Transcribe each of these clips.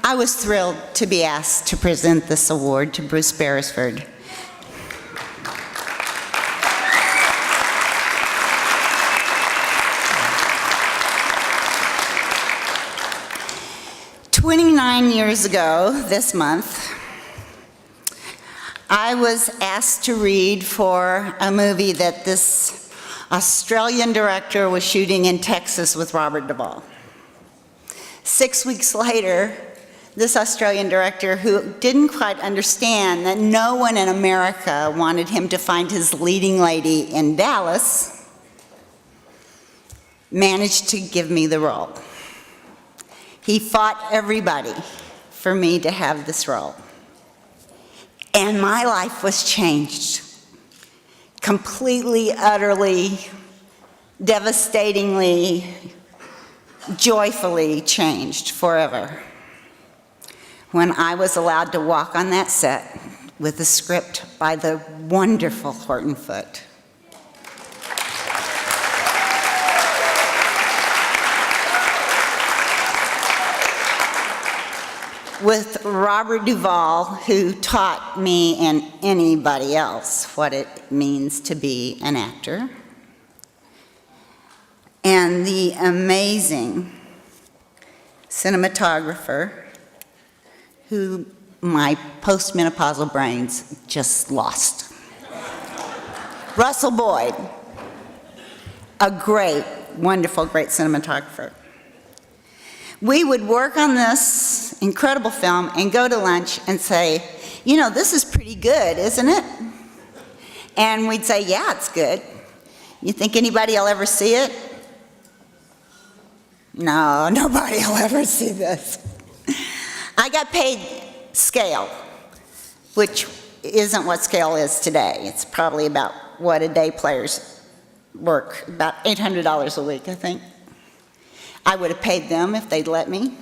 I was thrilled to be asked to present this award to Bruce Beresford. "29 years ago this month, I was asked to read for a movie that this Australian director was shooting in Texas with Robert Duvall. 6 weeks later, this Australian director, who didn't quite understand that no one in America wanted him to find his leading lady in Dallas, managed to give me the role. He fought everybody for me to have this role. And my life was changed. Completely, utterly, devastatingly, joyfully changed forever. When I was allowed to walk on that set with a script by the wonderful Horton Foote. With Robert Duvall, who taught me and anybody else what it means to be an actor, and the amazing cinematographer who my postmenopausal brains just lost. Russell Boyd, a great, wonderful, great cinematographer. We would work on this incredible film and go to lunch and say, you know, this is pretty good, isn't it? And we'd say, yeah, it's good. You think anybody will ever see it? No, nobody will ever see this. I got paid scale, which isn't what scale is today. It's probably about what a day players work, about $800 a week, I think. I would have paid them if they'd let me.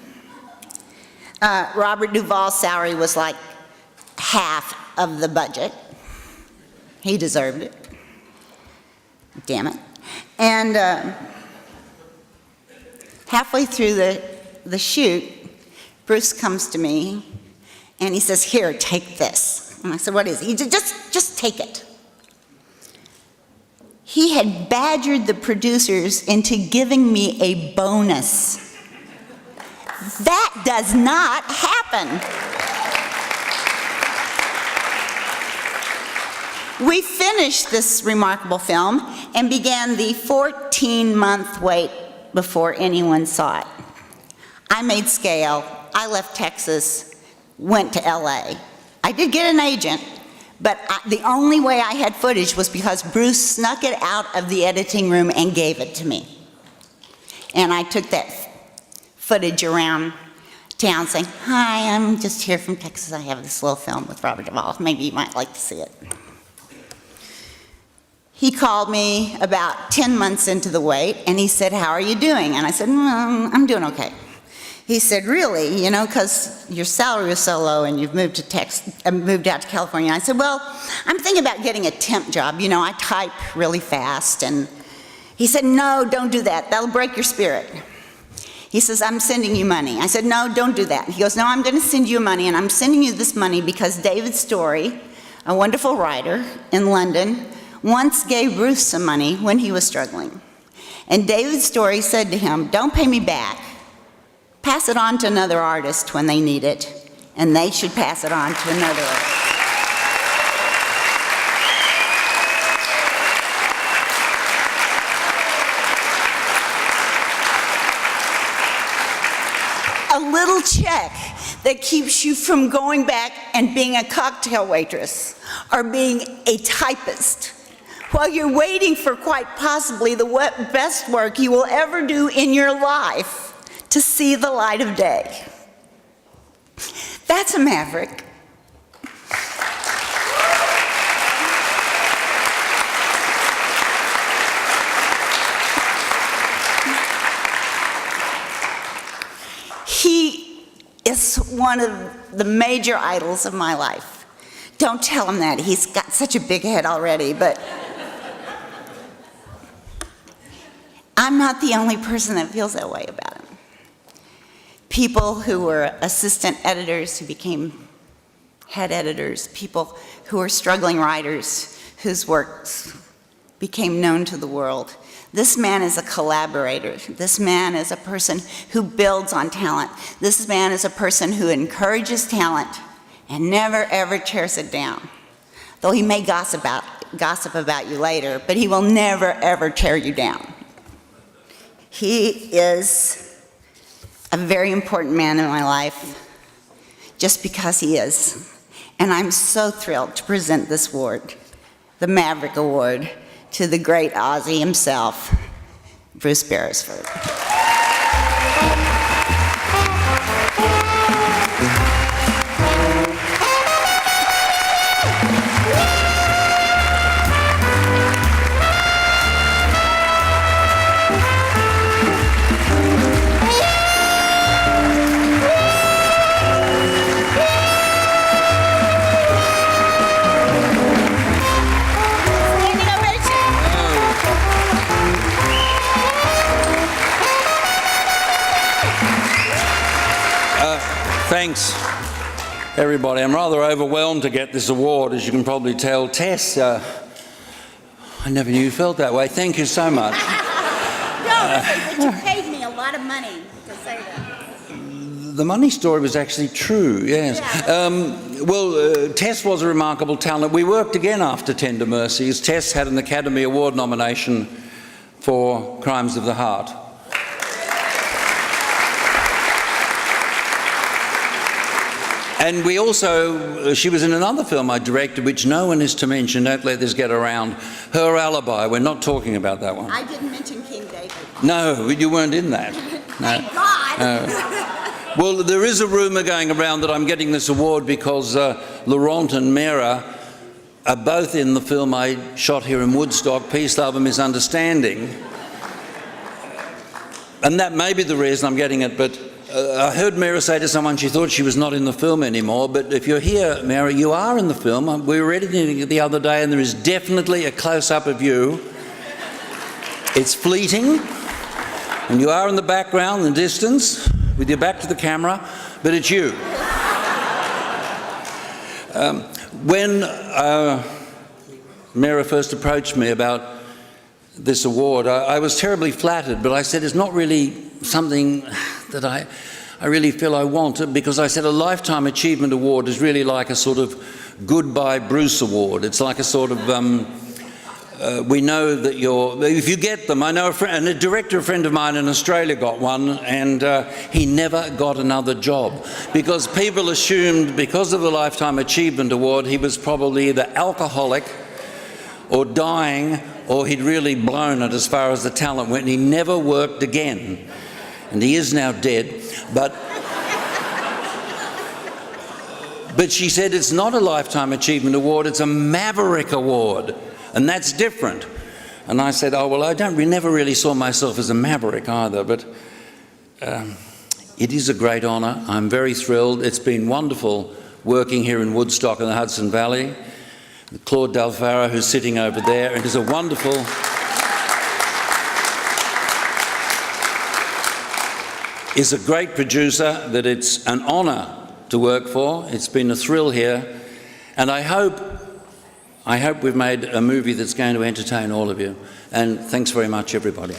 Robert Duvall's salary was like half of the budget. He deserved it. Damn it. And halfway through the shoot, Bruce comes to me and he says, here, take this. And I said, what is it? He said, just take it. He had badgered the producers into giving me a bonus. That does not happen. We finished this remarkable film and began the 14-month wait before anyone saw it. I made scale. I left Texas, went to LA. I did get an agent, but the only way I had footage was because Bruce snuck it out of the editing room and gave it to me. And I took that footage around town saying, hi, I'm just here from Texas. I have this little film with Robert Duvall. Maybe you might like to see it. He called me about 10 months into the wait and he said, how are you doing? And I said, I'm doing okay. He said, really, you know, because your salary was so low and you've moved to moved out to California. I said, well, I'm thinking about getting a temp job. You know, I type really fast. And he said, no, don't do that. That'll break your spirit. He says, I'm sending you money. I said, no, don't do that. He goes, no, I'm going to send you money, and I'm sending you this money because David Story, a wonderful writer in London, once gave Bruce some money when he was struggling. And David Story said to him, don't pay me back. Pass it on to another artist when they need it, and they should pass it on to another artist. A little check that keeps you from going back and being a cocktail waitress or being a typist while you're waiting for quite possibly the best work you will ever do in your life to see the light of day. That's a maverick. He is one of the major idols of my life. Don't tell him that. He's got such a big head already, but I'm not the only person that feels that way about him. people who were assistant editors who became head editors, people who were struggling writers whose works became known to the world. This man is a collaborator. This man is a person who builds on talent. This man is a person who encourages talent and never ever tears it down. Though he may gossip about you later, but he will never ever tear you down. He is a very important man in my life, just because he is. And I'm so thrilled to present this award, the Maverick Award, to the great Aussie himself, Bruce Beresford. Thanks, everybody. I'm rather overwhelmed to get this award, as you can probably tell. Tess, I never knew you felt that way. Thank you so much. No, but you paid me a lot of money to say that. The money story was actually true, yes. Yeah. Tess was a remarkable talent. We worked again after Tender Mercies. Tess had an Academy Award nomination for Crimes of the Heart. And we also, she was in another film I directed, which no one is to mention, don't let this get around, Her Alibi. We're not talking about that one. I didn't mention King David. No, you weren't in that. Thank God. Well, there is a rumour going around that I'm getting this award because Laurent and Mera are both in the film I shot here in Woodstock, Peace, Love and Misunderstanding. And that may be the reason I'm getting it, but I heard Mera say to someone she thought she was not in the film anymore, but if you're here, Mera, you are in the film. We were editing it the other day and there is definitely a close-up of you. It's fleeting, and you are in the background, in the distance, with your back to the camera, but it's you. When Mera first approached me about this award, I was terribly flattered, but I said it's not really something that I really feel I want, because I said a Lifetime Achievement Award is really like a sort of Goodbye Bruce Award. It's like a sort of, we know that if you get them, I know a director, a friend of mine in Australia got one, and he never got another job, because people assumed because of the Lifetime Achievement Award he was probably either alcoholic or dying, or he'd really blown it as far as the talent went, and he never worked again. And he is now dead, but she said it's not a Lifetime Achievement Award, it's a Maverick Award, and that's different. And I said, oh, well, never really saw myself as a maverick either, but it is a great honour. I'm very thrilled. It's been wonderful working here in Woodstock in the Hudson Valley. Claude Dalfaro, who's sitting over there, it is a wonderful... is a great producer that it's an honour to work for. It's been a thrill here, and I hope we've made a movie that's going to entertain all of you. And thanks very much, everybody.